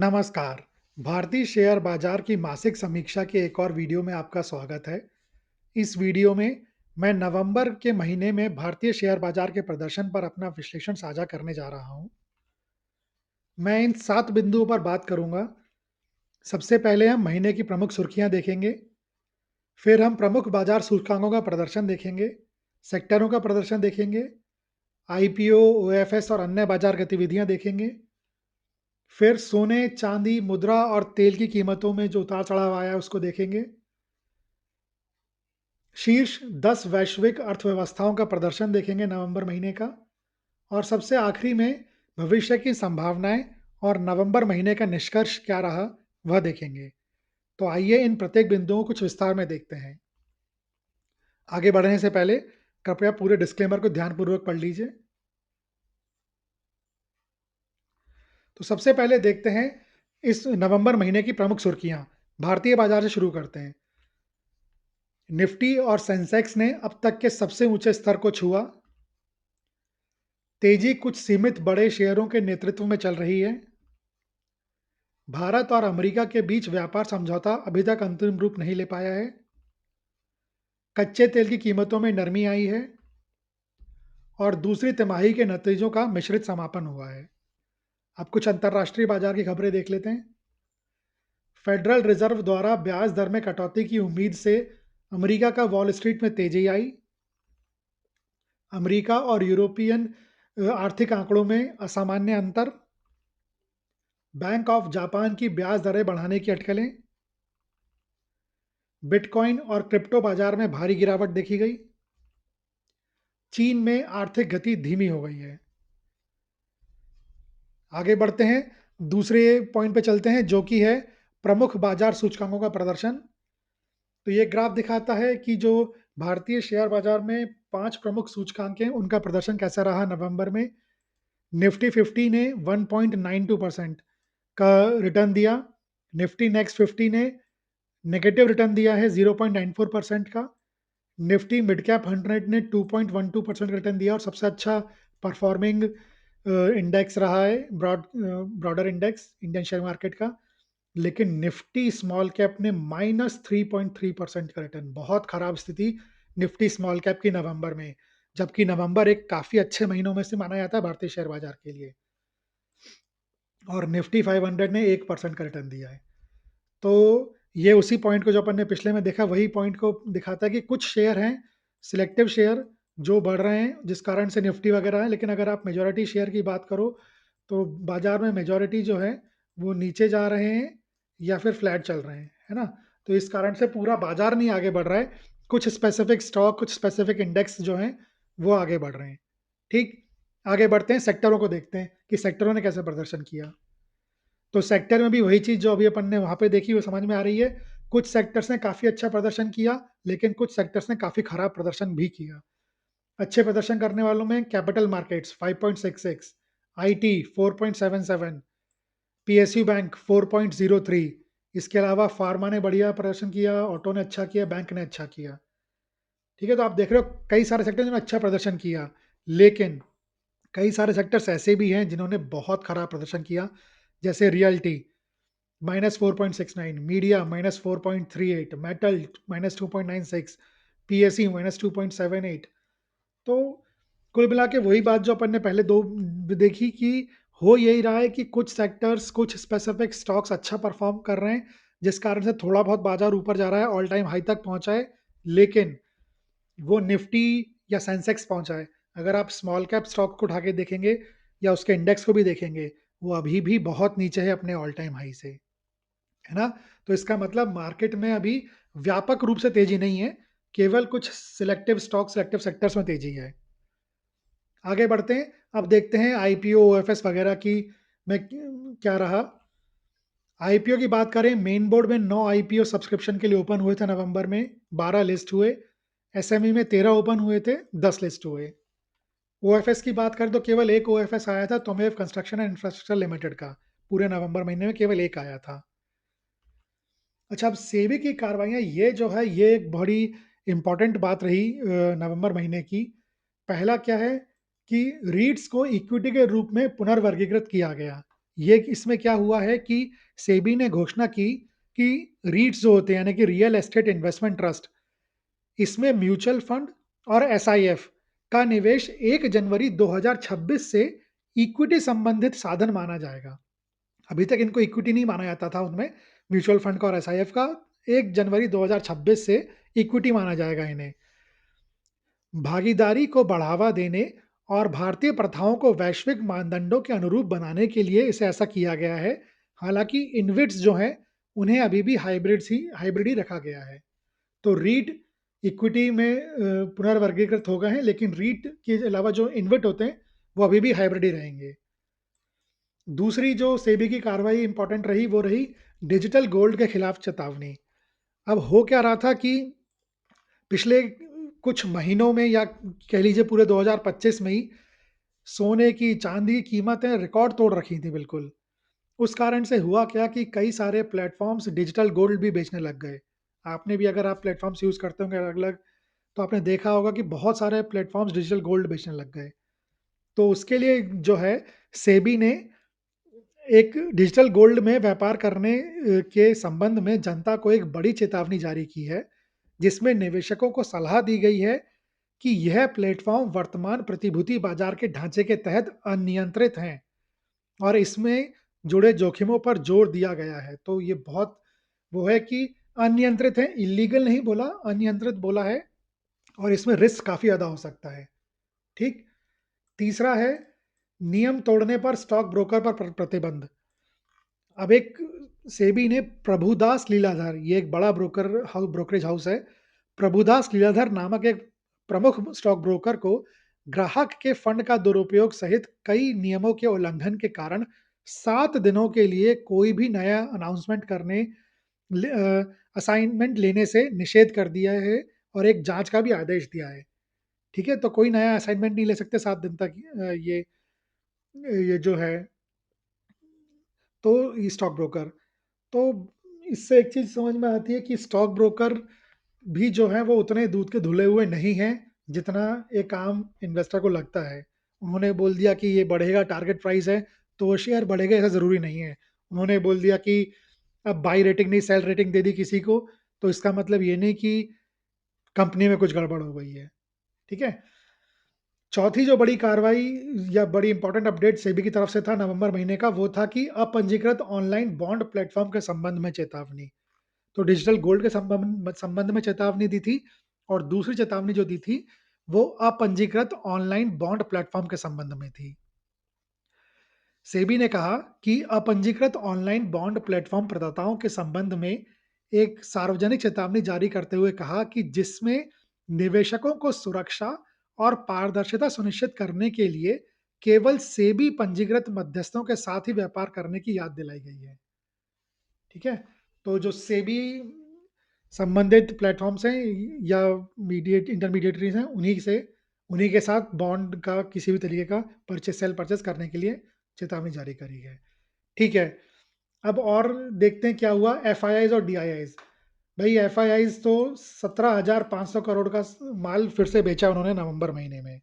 नमस्कार। भारतीय शेयर बाजार की मासिक समीक्षा के एक और वीडियो में आपका स्वागत है। इस वीडियो में मैं नवंबर के महीने में भारतीय शेयर बाजार के प्रदर्शन पर अपना विश्लेषण साझा करने जा रहा हूँ। मैं इन 7 बिंदुओं पर बात करूँगा। सबसे पहले हम महीने की प्रमुख सुर्खियाँ देखेंगे, फिर हम प्रमुख बाजार सूचकांकों का प्रदर्शन देखेंगे, सेक्टरों का प्रदर्शन देखेंगे, आईपीओ, ओएफएस और अन्य बाजार गतिविधियाँ देखेंगे, फिर सोने, चांदी, मुद्रा और तेल की कीमतों में जो उतार-चढ़ाव आया है उसको देखेंगे। शीर्ष 10 वैश्विक अर्थव्यवस्थाओं का प्रदर्शन देखेंगे नवंबर महीने का और सबसे आखिरी में भविष्य की संभावनाएं और नवंबर महीने का निष्कर्ष क्या रहा वह देखेंगे। तो आइए इन प्रत्येक बिंदुओं को कुछ विस्तार में देखते हैं। आगे बढ़ने से पहले कृपया पूरे डिस्क्लेमर को ध्यानपूर्वक पढ़ लीजिए। तो सबसे पहले देखते हैं इस नवंबर महीने की प्रमुख सुर्खियां। भारतीय बाजार से शुरू करते हैं। निफ्टी और सेंसेक्स ने अब तक के सबसे ऊंचे स्तर को छुआ। तेजी कुछ सीमित बड़े शेयरों के नेतृत्व में चल रही है। भारत और अमेरिका के बीच व्यापार समझौता अभी तक अंतिम रूप नहीं ले पाया है। कच्चे तेल की कीमतों में नरमी आई है और दूसरी तिमाही के नतीजों का मिश्रित समापन हुआ है। अब कुछ अंतर्राष्ट्रीय बाजार की खबरें देख लेते हैं। फेडरल रिजर्व द्वारा ब्याज दर में कटौती की उम्मीद से अमेरिका का वॉल स्ट्रीट में तेजी आई। अमेरिका और यूरोपियन आर्थिक आंकड़ों में असामान्य अंतर। बैंक ऑफ जापान की ब्याज दरें बढ़ाने की अटकलें। बिटकॉइन और क्रिप्टो बाजार में भारी गिरावट देखी गई। चीन में आर्थिक गति धीमी हो गई है। आगे बढ़ते हैं, दूसरे पॉइंट पे चलते हैं जो कि है प्रमुख बाजार सूचकांकों का प्रदर्शन। तो ये ग्राफ दिखाता है कि जो भारतीय शेयर बाजार में 5 प्रमुख सूचकांक हैं, उनका प्रदर्शन कैसा रहा नवंबर में। निफ्टी 50 ने 1.92% का रिटर्न दिया। निफ्टी नेक्स्ट 50 ने नेगेटिव रिटर्न दिया है 0.94% का। निफ्टी मिड कैप 100 ने 2.12% रिटर्न दिया और सबसे अच्छा परफॉर्मिंग इंडेक्स रहा है broader index Indian share market का। लेकिन निफ्टी स्मॉल कैप ने -3.3% का रिटर्न, बहुत खराब स्थिति निफ्टी स्मॉल कैप की नवंबर में, जबकि नवंबर एक काफ़ी अच्छे महीनों में से माना जाता है भारतीय शेयर बाजार के लिए। और निफ्टी 500 ने 1% का रिटर्न दिया है। तो ये उसी पॉइंट को जो अपन ने पिछले में देखा, वही पॉइंट को दिखाता है कि कुछ शेयर हैं, सिलेक्टिव शेयर जो बढ़ रहे हैं, जिस कारण से निफ्टी वगैरह है। लेकिन अगर आप मेजॉरिटी शेयर की बात करो, तो बाजार में मेजॉरिटी जो है, वो नीचे जा रहे हैं या फिर फ्लैट चल रहे हैं, है ना? तो इस कारण से पूरा बाजार नहीं आगे बढ़ रहा है। कुछ स्पेसिफिक स्टॉक, कुछ स्पेसिफिक इंडेक्स जो हैं, वो आगे बढ़ रहे हैं। ठीक? आगे बढ़ते हैं, सेक्टरों को देखते हैं कि सेक्टरों ने कैसे प्रदर्शन किया। तो सेक्टर में भी वही चीज़ जो अभी अपन ने वहाँ पे देखी वो समझ में आ रही है। कुछ सेक्टर्स ने काफ़ी अच्छा प्रदर्शन किया, लेकिन कुछ सेक्टर्स ने काफ़ी खराब प्रदर्शन भी किया। अच्छे प्रदर्शन करने वालों में capital markets 5.66, IT 4.77, PSU bank 4.03। इसके अलावा फार्मा ने बढ़िया प्रदर्शन किया, ऑटो ने अच्छा किया, बैंक ने अच्छा किया। ठीक है, तो आप देख रहे हो कई सारे सेक्टर जिन्होंने अच्छा प्रदर्शन किया, लेकिन कई सारे सेक्टर्स ऐसे भी हैं जिन्होंने बहुत खराब प्रदर्शन किया, जैसे रियल्टी -4.69, मीडिया -4.38, मेटल -2.96, पीएसयू -2.78। तो कुल मिला के वही बात जो अपन ने पहले 2 देखी कि हो यही रहा है कि कुछ सेक्टर्स, कुछ स्पेसिफिक स्टॉक्स अच्छा परफ़ॉर्म कर रहे हैं, जिस कारण से थोड़ा बहुत बाज़ार ऊपर जा रहा है, ऑल टाइम हाई तक पहुँचा है, लेकिन वो निफ्टी या सेंसेक्स पहुँचा है। अगर आप स्मॉल कैप स्टॉक को उठा के देखेंगे या उसके इंडेक्स को भी देखेंगे, वो अभी भी बहुत नीचे है अपने ऑल टाइम हाई से, है ना? तो इसका मतलब मार्केट में अभी व्यापक रूप से तेज़ी नहीं है, केवल कुछ सिलेक्टिव स्टॉक, सिलेक्टिव सेक्टर्स में तेज़ी है। आगे बढ़ते हैं, अब देखते हैं आईपीओ, ओएफएस वगैरह की में क्या रहा। आईपीओ की बात करें, मेन बोर्ड में 9 आईपीओ सब्सक्रिप्शन के लिए ओपन हुए थे नवंबर में, 12 लिस्ट हुए। एसएमई में 13 ओपन हुए थे, 10 लिस्ट हुए। ओएफएस की बात करें तो केवल एक ओएफएस आया था, तोमेव कंस्ट्रक्शन एंड इंफ्रास्ट्रक्चर लिमिटेड का। पूरे नवंबर महीने में केवल एक आया था। अच्छा, अब सेबी की कार्रवाइयाँ, ये जो है, ये एक बड़ी इम्पोर्टेंट बात रही नवंबर महीने की। पहला क्या है कि रीट्स को इक्विटी के रूप में पुनर्वर्गीकृत किया गया। ये इसमें क्या हुआ है कि सेबी ने घोषणा की कि रीट्स जो होते हैं यानी कि रियल एस्टेट इन्वेस्टमेंट ट्रस्ट, इसमें म्यूचुअल फंड और एसआईएफ का निवेश 1 जनवरी 2026 से इक्विटी संबंधित साधन माना जाएगा। अभी तक इनको इक्विटी नहीं माना जाता था उनमें, म्यूचुअल फंड का और एसआईएफ का। 1 जनवरी 2026 से इक्विटी माना जाएगा इन्हें। भागीदारी को बढ़ावा देने और भारतीय प्रथाओं को वैश्विक मानदंडों के अनुरूप बनाने के लिए इसे ऐसा किया गया है। हालाँकि इन्विट्स जो हैं, उन्हें अभी भी हाइब्रिड ही रखा गया है। तो रीट इक्विटी में पुनर्वर्गीकृत हो गए हैं, लेकिन रीट के अलावा जो इन्विट होते हैं, वो अभी भी हाइब्रिड ही रहेंगे। दूसरी जो सेबी की कार्रवाई इंपॉर्टेंट रही, वो रही डिजिटल गोल्ड के खिलाफ चेतावनी। अब हो क्या रहा था कि पिछले कुछ महीनों में या कह लीजिए पूरे 2025 में ही सोने की, चांदी की कीमतें रिकॉर्ड तोड़ रखी थी बिल्कुल। उस कारण से हुआ क्या कि कई सारे प्लेटफ़ॉर्म्स डिजिटल गोल्ड भी बेचने लग गए। आपने भी, अगर आप प्लेटफ़ॉर्म्स यूज़ करते होंगे अलग-अलग, तो आपने देखा होगा कि बहुत सारे प्लेटफ़ॉर्म्स डिजिटल गोल्ड बेचने लग गए। तो उसके लिए जो है, सेबी ने एक डिजिटल गोल्ड में व्यापार करने के संबंध में जनता को एक बड़ी चेतावनी जारी की है, जिसमें निवेशकों को सलाह दी गई है कि यह प्लेटफ़ॉर्म वर्तमान प्रतिभूति बाजार के ढांचे के तहत अनियंत्रित हैं और इसमें जुड़े जोखिमों पर जोर दिया गया है। तो ये बहुत वो है कि अनियंत्रित है, इल्लीगल नहीं बोला, अनियंत्रित बोला है और इसमें रिस्क काफ़ी ज़्यादा हो सकता है। ठीक? तीसरा है, नियम तोड़ने पर स्टॉक ब्रोकर पर प्रतिबंध। अब एक सेबी ने प्रभुदास लीलाधर, ये एक बड़ा ब्रोकरेज हाउस है। प्रभुदास लीलाधर नामक एक प्रमुख स्टॉक ब्रोकर को ग्राहक के फंड का दुरुपयोग सहित कई नियमों के उल्लंघन के कारण 7 दिनों के लिए कोई भी नया अनाउंसमेंट असाइनमेंट लेने से निषेध कर दिया है और एक जाँच का भी आदेश दिया है। ठीक है? तो कोई नया असाइनमेंट नहीं ले सकते 7 दिन तक, ये जो है, तो ये स्टॉक ब्रोकर। तो इससे एक चीज़ समझ में आती है कि स्टॉक ब्रोकर भी जो हैं वो उतने दूध के धुले हुए नहीं हैं, जितना एक आम इन्वेस्टर को लगता है। उन्होंने बोल दिया कि ये बढ़ेगा, टारगेट प्राइस है, तो वो शेयर बढ़ेगा, ऐसा ज़रूरी नहीं है। उन्होंने बोल दिया कि अब बाय रेटिंग नहीं, सेल रेटिंग दे दी किसी को, तो इसका मतलब ये नहीं कि कंपनी में कुछ गड़बड़ हो गई है। ठीक है? चौथी जो बड़ी कार्रवाई या बड़ी इंपॉर्टेंट अपडेट सेबी की तरफ से था नवंबर महीने का, वो था कि अपंजीकृत ऑनलाइन बॉन्ड प्लेटफ़ॉर्म के संबंध में चेतावनी। तो डिजिटल गोल्ड के संबंध में चेतावनी दी थी और दूसरी चेतावनी जो दी थी, वो अपंजीकृत ऑनलाइन बॉन्ड प्लेटफ़ॉर्म के संबंध में थी। सेबी ने कहा कि अपंजीकृत ऑनलाइन बॉन्ड प्लेटफ़ॉर्म प्रदाताओं के संबंध में एक सार्वजनिक चेतावनी जारी करते हुए कहा कि जिसमें निवेशकों को सुरक्षा और पारदर्शिता सुनिश्चित करने के लिए केवल सेबी पंजीकृत मध्यस्थों के साथ ही व्यापार करने की याद दिलाई गई है। ठीक है? तो जो सेबी संबंधित प्लेटफ़ॉर्म्स हैं या इंटरमीडिएटरीज़ हैं, उन्हीं के साथ बॉन्ड का किसी भी तरीके का सेल परचेज़ करने के लिए चेतावनी जारी करी है। ठीक है, अब और देखते हैं क्या हुआ एफआईआईज़ और डीआईआईज़। भई एफआईआईज़ तो 17,500 करोड़ का माल फिर से बेचा उन्होंने नवंबर महीने में।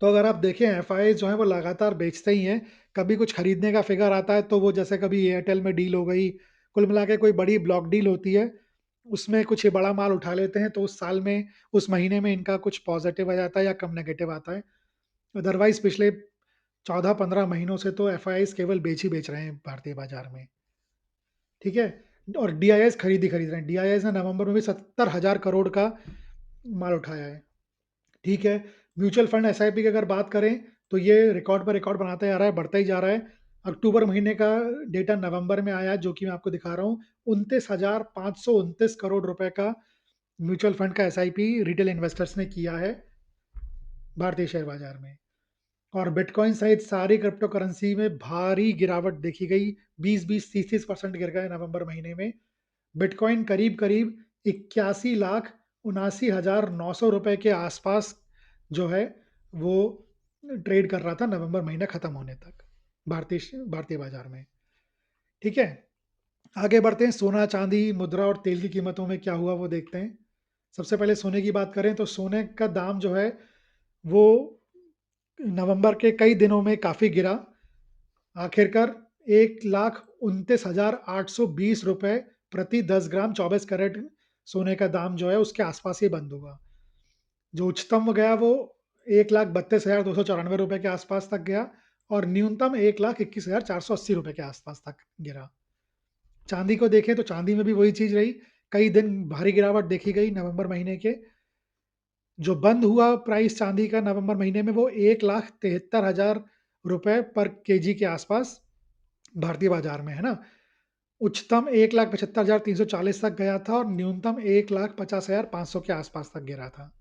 तो अगर आप देखें, एफआई जो हैं वो लगातार बेचते ही हैं। कभी कुछ खरीदने का फ़िगर आता है तो वो, जैसे कभी एयरटेल में डील हो गई, कुल मिला के कोई बड़ी ब्लॉक डील होती है, उसमें कुछ ये बड़ा माल उठा लेते हैं, तो उस साल में, उस महीने में इनका कुछ पॉज़िटिव आ जाता है या कम नेगेटिव आता है। अदरवाइज़ पिछले 14-15 महीनों से तो एफआईआईज़ केवल बेच ही बेच रहे हैं भारतीय बाज़ार में। ठीक है? और डीआईआईज़ खरीद रहे हैं। डीआईआईज़ ने नवंबर में भी 70,000 करोड़ का माल उठाया है। ठीक है, म्यूचुअल फंड एसआईपी की अगर बात करें, तो ये रिकॉर्ड पर रिकॉर्ड बनाता जा रहा है, बढ़ता ही जा रहा है। अक्टूबर महीने का डेटा नवंबर में आया, जो कि मैं आपको दिखा रहा हूँ। 29,529 करोड़ रुपए का म्यूचुअल फंड का एसआईपी रिटेल इन्वेस्टर्स ने किया है भारतीय शेयर बाजार में। और बिटकॉइन सहित सारी क्रिप्टो करेंसी में भारी गिरावट देखी गई। 20-20, 30-30% गिर गए नवंबर महीने में। बिटकॉइन करीब-करीब 81,79,900 रुपए के आसपास जो है, वो ट्रेड कर रहा था नवंबर महीना खत्म होने तक, भारतीय बाजार में। ठीक है? आगे बढ़ते हैं, सोना, चांदी, मुद्रा और तेल की कीमतों में क्या हुआ वो देखते हैं। सबसे पहले सोने की बात करें तो सोने का दाम जो है, वो नवंबर के कई दिनों में काफ़ी गिरा। आखिरकार 1,29,820 रुपए प्रति 10 ग्राम 24 कैरेट सोने का दाम जो है उसके आसपास ही बंद हुआ। जो उच्चतम गया वो 1,32,294 रुपए के आसपास तक गया और न्यूनतम 1,21,480 रुपए के आसपास तक गिरा। चांदी को देखें तो चांदी में भी वही चीज रही। कई दिन भारी गिरावट देखी गई नवंबर महीने के। जो बंद हुआ प्राइस चांदी का नवंबर महीने में वो 1,73,000 रुपए पर केजी के आसपास भारतीय बाजार में, है ना? उच्चतम 1,75,340 तक गया था और न्यूनतम 1,50,500 के आसपास तक गिरा था।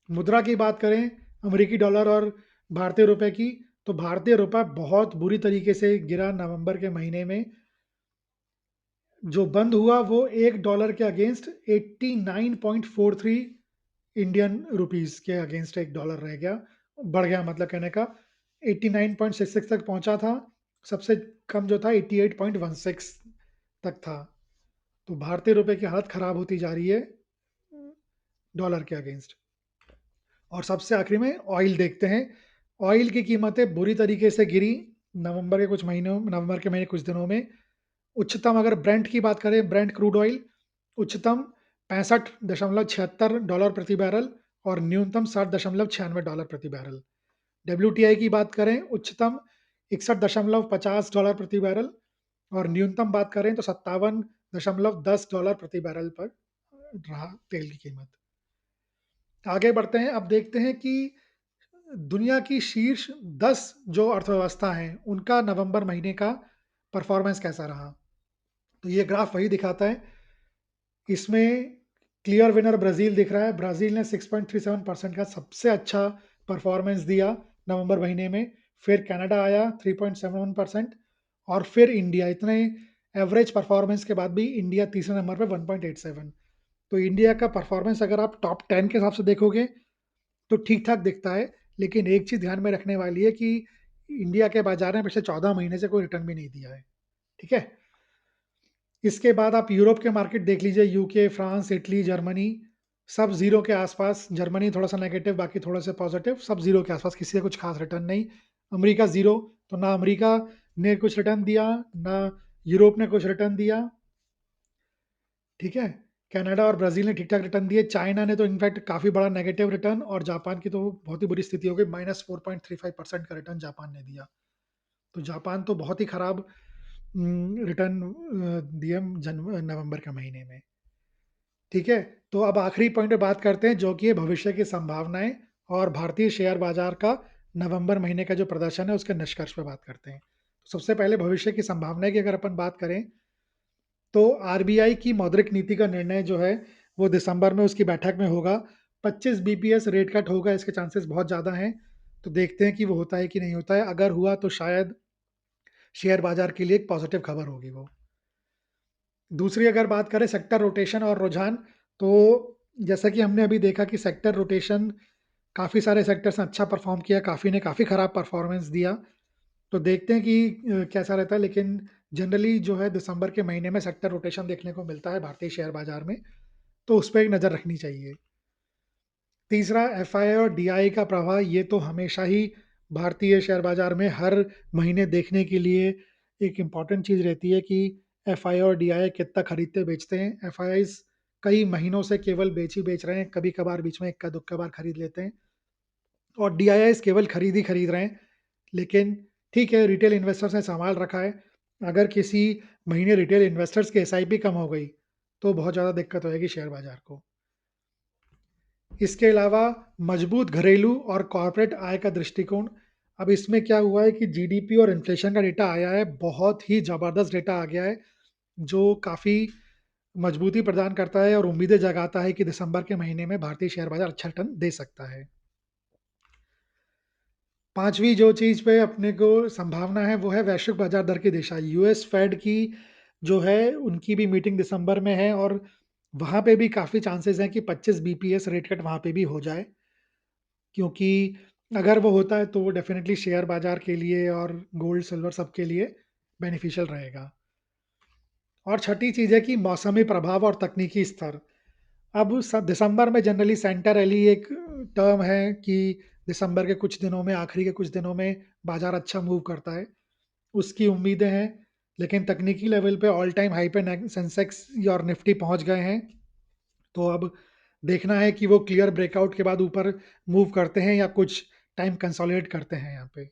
मुद्रा की बात करें अमेरिकी डॉलर और भारतीय रुपए की, तो भारतीय रुपया बहुत बुरी तरीके से गिरा नवंबर के महीने में। जो बंद हुआ वो $1 के अगेंस्ट 89.43 इंडियन रुपीस के अगेंस्ट $1 रह गया, बढ़ गया मतलब कहने का। 89.66 तक पहुंचा था। सबसे कम जो था 88.16 तक था। तो भारतीय रुपए की हालत खराब होती जा रही है डॉलर के अगेंस्ट। और सबसे आखिरी में ऑयल देखते हैं। ऑयल की कीमतें बुरी तरीके से गिरी नवंबर के महीने कुछ दिनों में। उच्चतम अगर ब्रेंट की बात करें, ब्रेंट क्रूड ऑयल उच्चतम $65.76 प्रति बैरल और न्यूनतम $60.96 प्रति बैरल। डब्ल्यूटीआई की बात करें उच्चतम $61.50 प्रति बैरल और न्यूनतम बात करें तो $57.10 प्रति बैरल पर रहा तेल की कीमत। आगे बढ़ते हैं। अब देखते हैं कि दुनिया की शीर्ष 10 जो अर्थव्यवस्था हैं उनका नवंबर महीने का परफॉर्मेंस कैसा रहा। तो ये ग्राफ वही दिखाता है। इसमें क्लियर विनर ब्राज़ील दिख रहा है। ब्राज़ील ने 6.37% का सबसे अच्छा परफॉर्मेंस दिया नवंबर महीने में। फिर कनाडा आया 3.71% और फिर इंडिया। इतने एवरेज परफॉर्मेंस के बाद भी इंडिया तीसरे नंबर पे 1.87। तो इंडिया का परफॉर्मेंस अगर आप टॉप 10 के हिसाब से देखोगे तो ठीक-ठाक दिखता है। लेकिन एक चीज़ ध्यान में रखने वाली है कि इंडिया के बाज़ार में पिछले 14 महीने से कोई रिटर्न भी नहीं दिया है। ठीक है? इसके बाद आप यूरोप के मार्केट देख लीजिए, यूके, फ्रांस, इटली, जर्मनी सब ज़ीरो के आसपास। जर्मनी थोड़ा-सा नेगेटिव, बाकी थोड़े से पॉजिटिव, सब ज़ीरो के आसपास, किसी का कुछ खास रिटर्न नहीं। अमेरिका ज़ीरो, तो ना अमेरिका ने कुछ रिटर्न दिया, ना यूरोप ने कुछ रिटर्न दिया। ठीक है? कनाडा और ब्राज़ील ने ठीक-ठाक रिटर्न दिए। चाइना ने तो इनफैक्ट काफ़ी बड़ा नेगेटिव रिटर्न और जापान की तो बहुत ही बुरी स्थिति हो गई, -4.35% का रिटर्न जापान ने दिया। तो जापान तो बहुत ही खराब रिटर्न दिए नवंबर के महीने में। ठीक है? तो अब आखिरी पॉइंट पे बात करते हैं जो कि है भविष्य की संभावनाएँ और भारतीय शेयर बाज़ार का नवंबर महीने का जो प्रदर्शन है उसके निष्कर्ष पे बात करते हैं। सबसे पहले भविष्य की संभावना की अगर अपन बात करें, तो आरबीआई की मौद्रिक नीति का निर्णय जो है वो दिसंबर में उसकी बैठक में होगा। 25 बीपीएस रेट कट होगा, इसके चांसेस बहुत ज़्यादा हैं। तो देखते हैं कि वो होता है कि नहीं होता है। अगर हुआ तो शायद शेयर बाज़ार के लिए एक पॉज़िटिव खबर होगी वो। दूसरी अगर बात करें सेक्टर रोटेशन और रुझान, तो जैसा कि हमने अभी देखा कि सेक्टर रोटेशन काफ़ी सारे सेक्टर्स ने अच्छा परफ़ॉर्म किया, काफ़ी ने काफ़ी ख़राब परफ़ॉर्मेंस दिया। तो देखते हैं कि कैसा रहता है, लेकिन जनरली जो है दिसंबर के महीने में सेक्टर रोटेशन देखने को मिलता है भारतीय शेयर बाज़ार में, तो उस पे एक नज़र रखनी चाहिए। तीसरा एफआईआई और डीआई का प्रवाह, ये तो हमेशा ही भारतीय शेयर बाज़ार में हर महीने देखने के लिए एक इम्पॉर्टेंट चीज़ रहती है कि एफआईआई और डीआई कितना खरीदते बेचते हैं। एफआईआईज़ कई महीनों से केवल बेच ही बेच रहे हैं, कभी-कभार बीच में इक्का-दुक्का बार खरीद लेते हैं और डीआईआईज़ केवल खरीद ही खरीद रहे हैं। लेकिन ठीक है, रिटेल इन्वेस्टर्स ने संभाल रखा है। अगर किसी महीने रिटेल इन्वेस्टर्स की एसआईपी कम हो गई, तो बहुत ज़्यादा दिक्कत होएगी शेयर बाज़ार को। इसके अलावा मजबूत घरेलू और कॉर्पोरेट आय का दृष्टिकोण। अब इसमें क्या हुआ है कि जीडीपी और इन्फ्लेशन का डेटा आया है, बहुत ही ज़बरदस्त डेटा आ गया है, जो काफ़ी मजबूती प्रदान करता है और उम्मीदें जगाता है कि दिसंबर के महीने में भारतीय शेयर बाज़ार अच्छा रिटर्न दे सकता है। पाँचवीं जो चीज़ पे अपने को संभावना है, वो है वैश्विक बाज़ार दर की दिशा। यूएस फेड की जो है, उनकी भी मीटिंग दिसंबर में है और वहाँ पे भी काफ़ी चांसेस हैं कि 25 बीपीएस रेट कट वहाँ पे भी हो जाए। क्योंकि अगर वो होता है तो वो डेफ़िनेटली शेयर बाज़ार के लिए और गोल्ड, सिल्वर सबके लिए बेनिफिशियल रहेगा। और छठी चीज़ है कि मौसमी प्रभाव और तकनीकी स्तर। अब दिसंबर में जनरली सेंटर रैली एक टर्म है कि दिसंबर के कुछ दिनों में, आखिरी के कुछ दिनों में बाज़ार अच्छा मूव करता है। उसकी उम्मीदें हैं, लेकिन तकनीकी लेवल पे ऑल टाइम हाई पे सेंसेक्स और निफ्टी पहुंच गए हैं। तो अब देखना है कि वो क्लियर ब्रेकआउट के बाद ऊपर मूव करते हैं या कुछ टाइम कंसोलिडेट करते हैं यहाँ पे।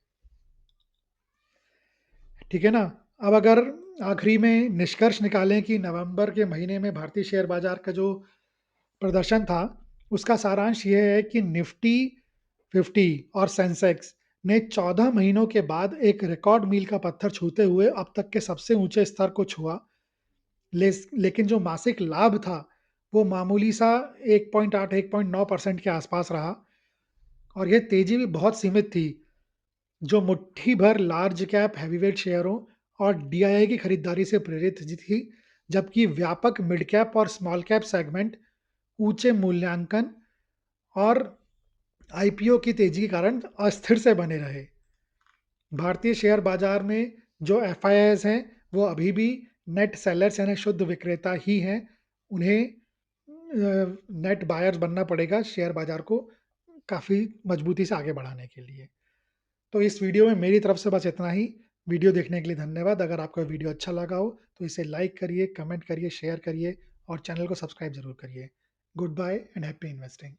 ठीक है ना? अब अगर आखिरी में निष्कर्ष निकालें कि नवंबर के महीने में भारतीय शेयर बाजार का जो प्रदर्शन था, उसका सारांश ये है कि निफ्टी 50 और सेंसेक्स ने 14 महीनों के बाद एक रिकॉर्ड मील का पत्थर छूते हुए अब तक के सबसे ऊंचे स्तर को छुआ। लेकिन जो मासिक लाभ था, वो मामूली सा 1.8 1.9% के आसपास रहा और यह तेजी भी बहुत सीमित थी, जो मुट्ठी भर लार्ज कैप हैवीवेट शेयरों और डीआईआई की खरीदारी से प्रेरित थी, जबकि व्यापक मिड कैप और स्मॉल कैप सेगमेंट ऊंचे मूल्यांकन और आईपीओ की तेजी के कारण अस्थिर से बने रहे। भारतीय शेयर बाजार में जो एफआईआईज हैं, वो अभी भी नेट सेलर्स यानी शुद्ध विक्रेता ही हैं। उन्हें नेट बायर्स बनना पड़ेगा शेयर बाजार को काफ़ी मजबूती से आगे बढ़ाने के लिए। तो इस वीडियो में मेरी तरफ से बस इतना ही। वीडियो देखने के लिए धन्यवाद। अगर आपको वीडियो अच्छा लगा हो तो इसे लाइक करिए, कमेंट करिए, शेयर करिए और चैनल को सब्सक्राइब जरूर करिए। Goodbye and happy investing.